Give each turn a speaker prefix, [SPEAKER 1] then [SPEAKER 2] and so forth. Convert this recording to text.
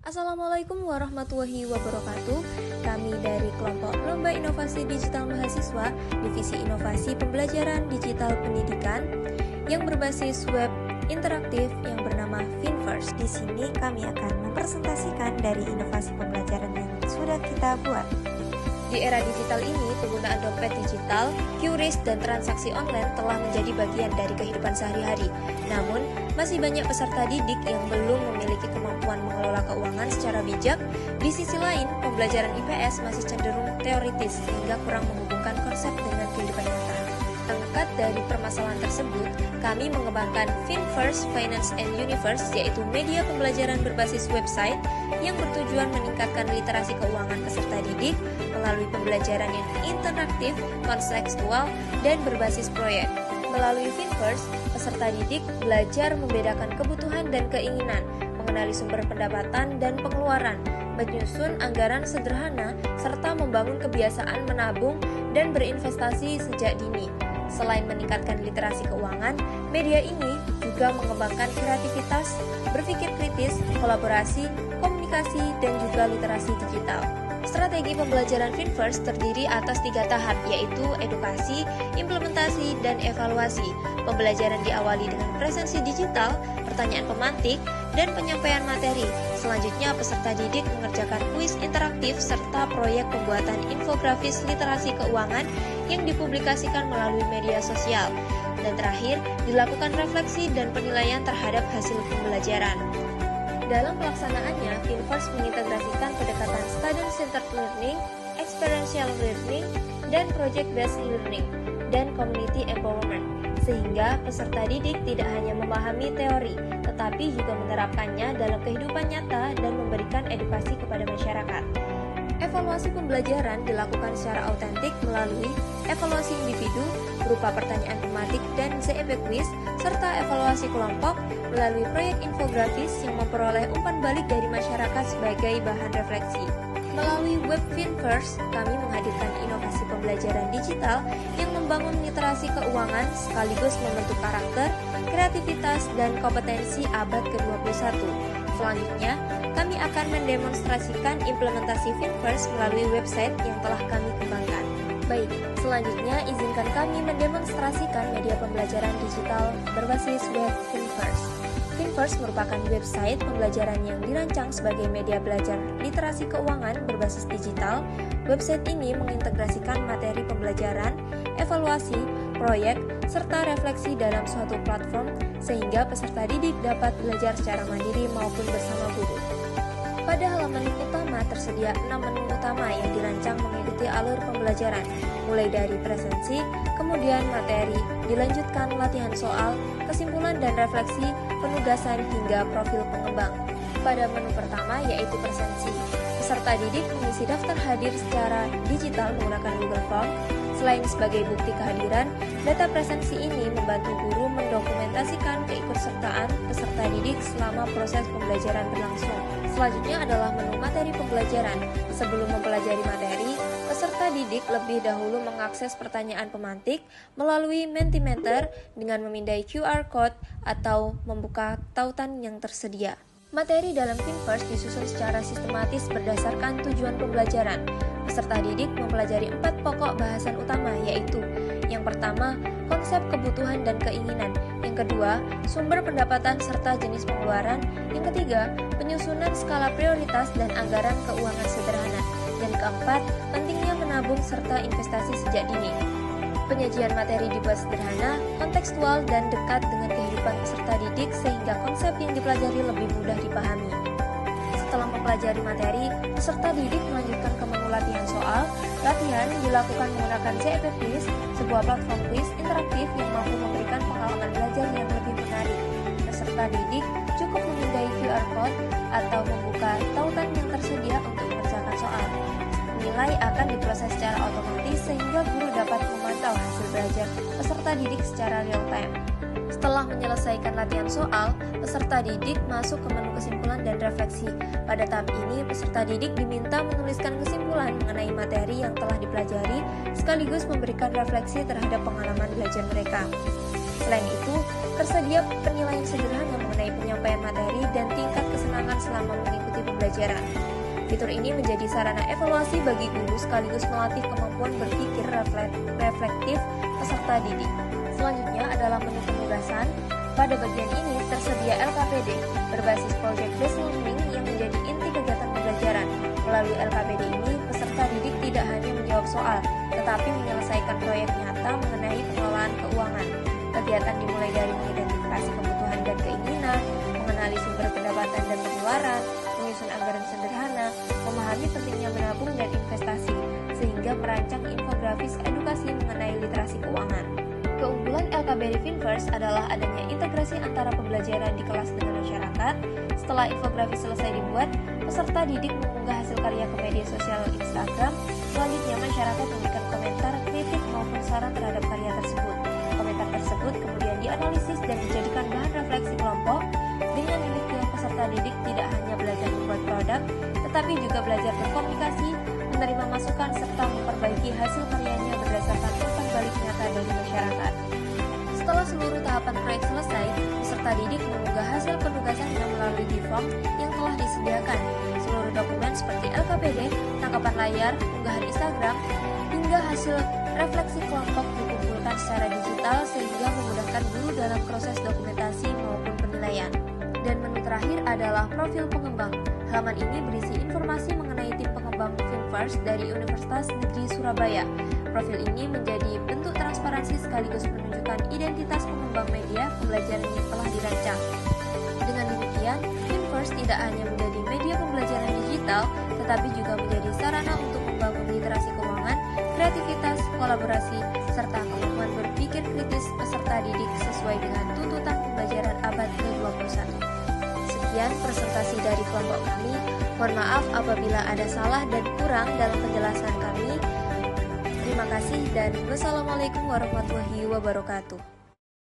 [SPEAKER 1] Assalamualaikum warahmatullahi wabarakatuh. Kami dari kelompok Lomba Inovasi Digital Mahasiswa Divisi Inovasi Pembelajaran Digital Pendidikan yang berbasis web interaktif yang bernama Finverse. Di sini kami akan mempresentasikan dari inovasi pembelajaran yang sudah kita buat. Di era digital ini, penggunaan dompet digital, QRIS, dan transaksi online telah menjadi bagian dari kehidupan sehari-hari. Namun, masih banyak peserta didik yang belum memiliki kemampuan mengelola keuangan secara bijak. Di sisi lain, pembelajaran IPS masih cenderung teoritis sehingga kurang menghubungkan konsep dengan kehidupan nyata. Angkat dari permasalahan tersebut, kami mengembangkan Finverse Finance and Universe, yaitu media pembelajaran berbasis website yang bertujuan meningkatkan literasi keuangan peserta didik melalui pembelajaran yang interaktif, kontekstual, dan berbasis proyek. Melalui Finverse, peserta didik belajar membedakan kebutuhan dan keinginan, mengenali sumber pendapatan dan pengeluaran, menyusun anggaran sederhana, serta membangun kebiasaan menabung dan berinvestasi sejak dini. Selain meningkatkan literasi keuangan, media ini juga mengembangkan kreativitas, berpikir kritis, kolaborasi, komunikasi, dan juga literasi digital. Strategi pembelajaran Finverse terdiri atas 3 tahap, yaitu edukasi, implementasi, dan evaluasi. Pembelajaran diawali dengan presensi digital, pertanyaan pemantik, dan penyampaian materi. Selanjutnya, peserta didik mengerjakan kuis interaktif serta proyek pembuatan infografis literasi keuangan yang dipublikasikan melalui media sosial. Dan terakhir, dilakukan refleksi dan penilaian terhadap hasil pembelajaran. Dalam pelaksanaannya, Finverse mengintegrasikan pendekatan student-centered learning, experiential learning, dan project-based learning, dan community empowerment, sehingga peserta didik tidak hanya memahami teori, tetapi juga menerapkannya dalam kehidupan nyata dan memberikan edukasi kepada masyarakat. Evaluasi pembelajaran dilakukan secara autentik melalui evaluasi individu berupa pertanyaan tematik dan CEP quiz, serta evaluasi kelompok melalui proyek infografis yang memperoleh umpan balik dari masyarakat sebagai bahan refleksi. Melalui web Finverse, kami menghadirkan inovasi pembelajaran digital yang membangun literasi keuangan sekaligus membentuk karakter, kreativitas, dan kompetensi abad ke-21. Selanjutnya, kami akan mendemonstrasikan implementasi Finverse melalui website yang telah kami kembangkan. Baik, selanjutnya izinkan kami mendemonstrasikan media pembelajaran digital berbasis web Finverse. Finverse merupakan website pembelajaran yang dirancang sebagai media belajar literasi keuangan berbasis digital. Website ini mengintegrasikan materi pembelajaran, evaluasi, proyek, serta refleksi dalam suatu platform sehingga peserta didik dapat belajar secara mandiri maupun bersama guru. Pada halaman utama tersedia 6 menu utama yang dirancang mengikuti alur pembelajaran, mulai dari presensi, kemudian materi, dilanjutkan latihan soal, kesimpulan dan refleksi, penugasan hingga profil pengembang. Pada menu pertama yaitu presensi, peserta didik mengisi daftar hadir secara digital menggunakan Google Form. Selain sebagai bukti kehadiran, data presensi ini membantu guru mendokumentasikan keikutsertaan peserta didik selama proses pembelajaran berlangsung. Selanjutnya adalah menu materi pembelajaran. Sebelum mempelajari materi, peserta didik lebih dahulu mengakses pertanyaan pemantik melalui Mentimeter dengan memindai QR Code atau membuka tautan yang tersedia. Materi dalam Finverse disusun secara sistematis berdasarkan tujuan pembelajaran. Peserta didik mempelajari 4 pokok bahasan utama, yaitu yang pertama, konsep kebutuhan dan keinginan. Yang kedua, sumber pendapatan serta jenis pengeluaran. Yang ketiga, penyusunan skala prioritas dan anggaran keuangan sederhana. Dan keempat, pentingnya menabung serta investasi sejak dini. Penyajian materi dibuat sederhana, kontekstual, dan dekat dengan kehidupan peserta didik sehingga konsep yang dipelajari lebih mudah dipahami. Setelah mempelajari materi, peserta didik melanjutkan ke menu latihan soal. Latihan dilakukan menggunakan CEP Quiz, sebuah platform quiz interaktif yang mampu memberikan pengalaman belajar yang lebih menarik. Peserta didik cukup memindai QR Code atau membuka tautan yang tersedia untuk mengerjakan soal. Nilai akan diproses secara otomatis sehingga guru dapat memantau hasil belajar peserta didik secara real time. Setelah menyelesaikan latihan soal, peserta didik masuk ke menu kesimpulan dan refleksi. Pada tahap ini, peserta didik diminta menuliskan kesimpulan mengenai materi yang telah dipelajari, sekaligus memberikan refleksi terhadap pengalaman belajar mereka. Selain itu, tersedia penilaian sederhana mengenai penyampaian materi dan tingkat kesenangan selama mengikuti pembelajaran. pembelajaran. Fitur ini menjadi sarana evaluasi bagi guru sekaligus melatih kemampuan berpikir reflektif peserta didik. Selanjutnya adalah menu penugasan. Pada bagian ini tersedia LKPD berbasis Project Based Learning yang menjadi inti kegiatan pembelajaran. Melalui LKPD ini, peserta didik tidak hanya menjawab soal, tetapi menyelesaikan proyek nyata mengenai pengelolaan keuangan. Kegiatan dimulai dari mengidentifikasi kebutuhan dan keinginan, mengenali sumber pendapatan dan pengeluaran, menyusun anggaran sederhana, memahami pentingnya menabung dan investasi, sehingga merancang infografis edukasi mengenai literasi keuangan. Keunggulan LKPD Finverse adalah adanya integrasi antara pembelajaran di kelas dengan masyarakat. Setelah infografis selesai dibuat, peserta didik mengunggah hasil karya ke media sosial Instagram. Selanjutnya, masyarakat memberikan komentar, kritik maupun saran terhadap karya tersebut. Komentar tersebut kemudian dianalisis dan dijadikan bahan refleksi kelompok. Dengan demikian, peserta didik tidak hanya belajar membuat produk, tetapi juga belajar berkomunikasi, menerima masukan, serta memperbaiki hasil karyanya berdasarkan umpan balik nyata dari masyarakat. Setelah seluruh tahapan proyek selesai, peserta didik mengunggah hasil penugasannya melalui di form yang telah disediakan. Seluruh dokumen seperti LKPD, tangkapan layar, unggahan Instagram, hingga hasil refleksi kelompok dikumpulkan secara digital sehingga memudahkan guru dalam proses dokumentasi maupun penilaian. Dan menu terakhir adalah profil pengembang. Halaman ini berisi informasi mengenai tim pengembang Finverse dari Universitas Negeri Surabaya. Profil ini menjadi bentuk transparansi sekaligus menunjukkan identitas pengembang media pembelajaran yang telah dirancang. Dengan demikian, Finverse tidak hanya menjadi media pembelajaran digital, tetapi juga menjadi sarana untuk membangun literasi keuangan, kreativitas, kolaborasi, serta kemampuan berpikir kritis peserta didik sesuai dengan tuntutan pembelajaran abad ke-21. Sekian presentasi dari kelompok kami. Mohon maaf apabila ada salah dan kurang dalam penjelasan kami. Terima kasih dan wassalamualaikum warahmatullahi wabarakatuh.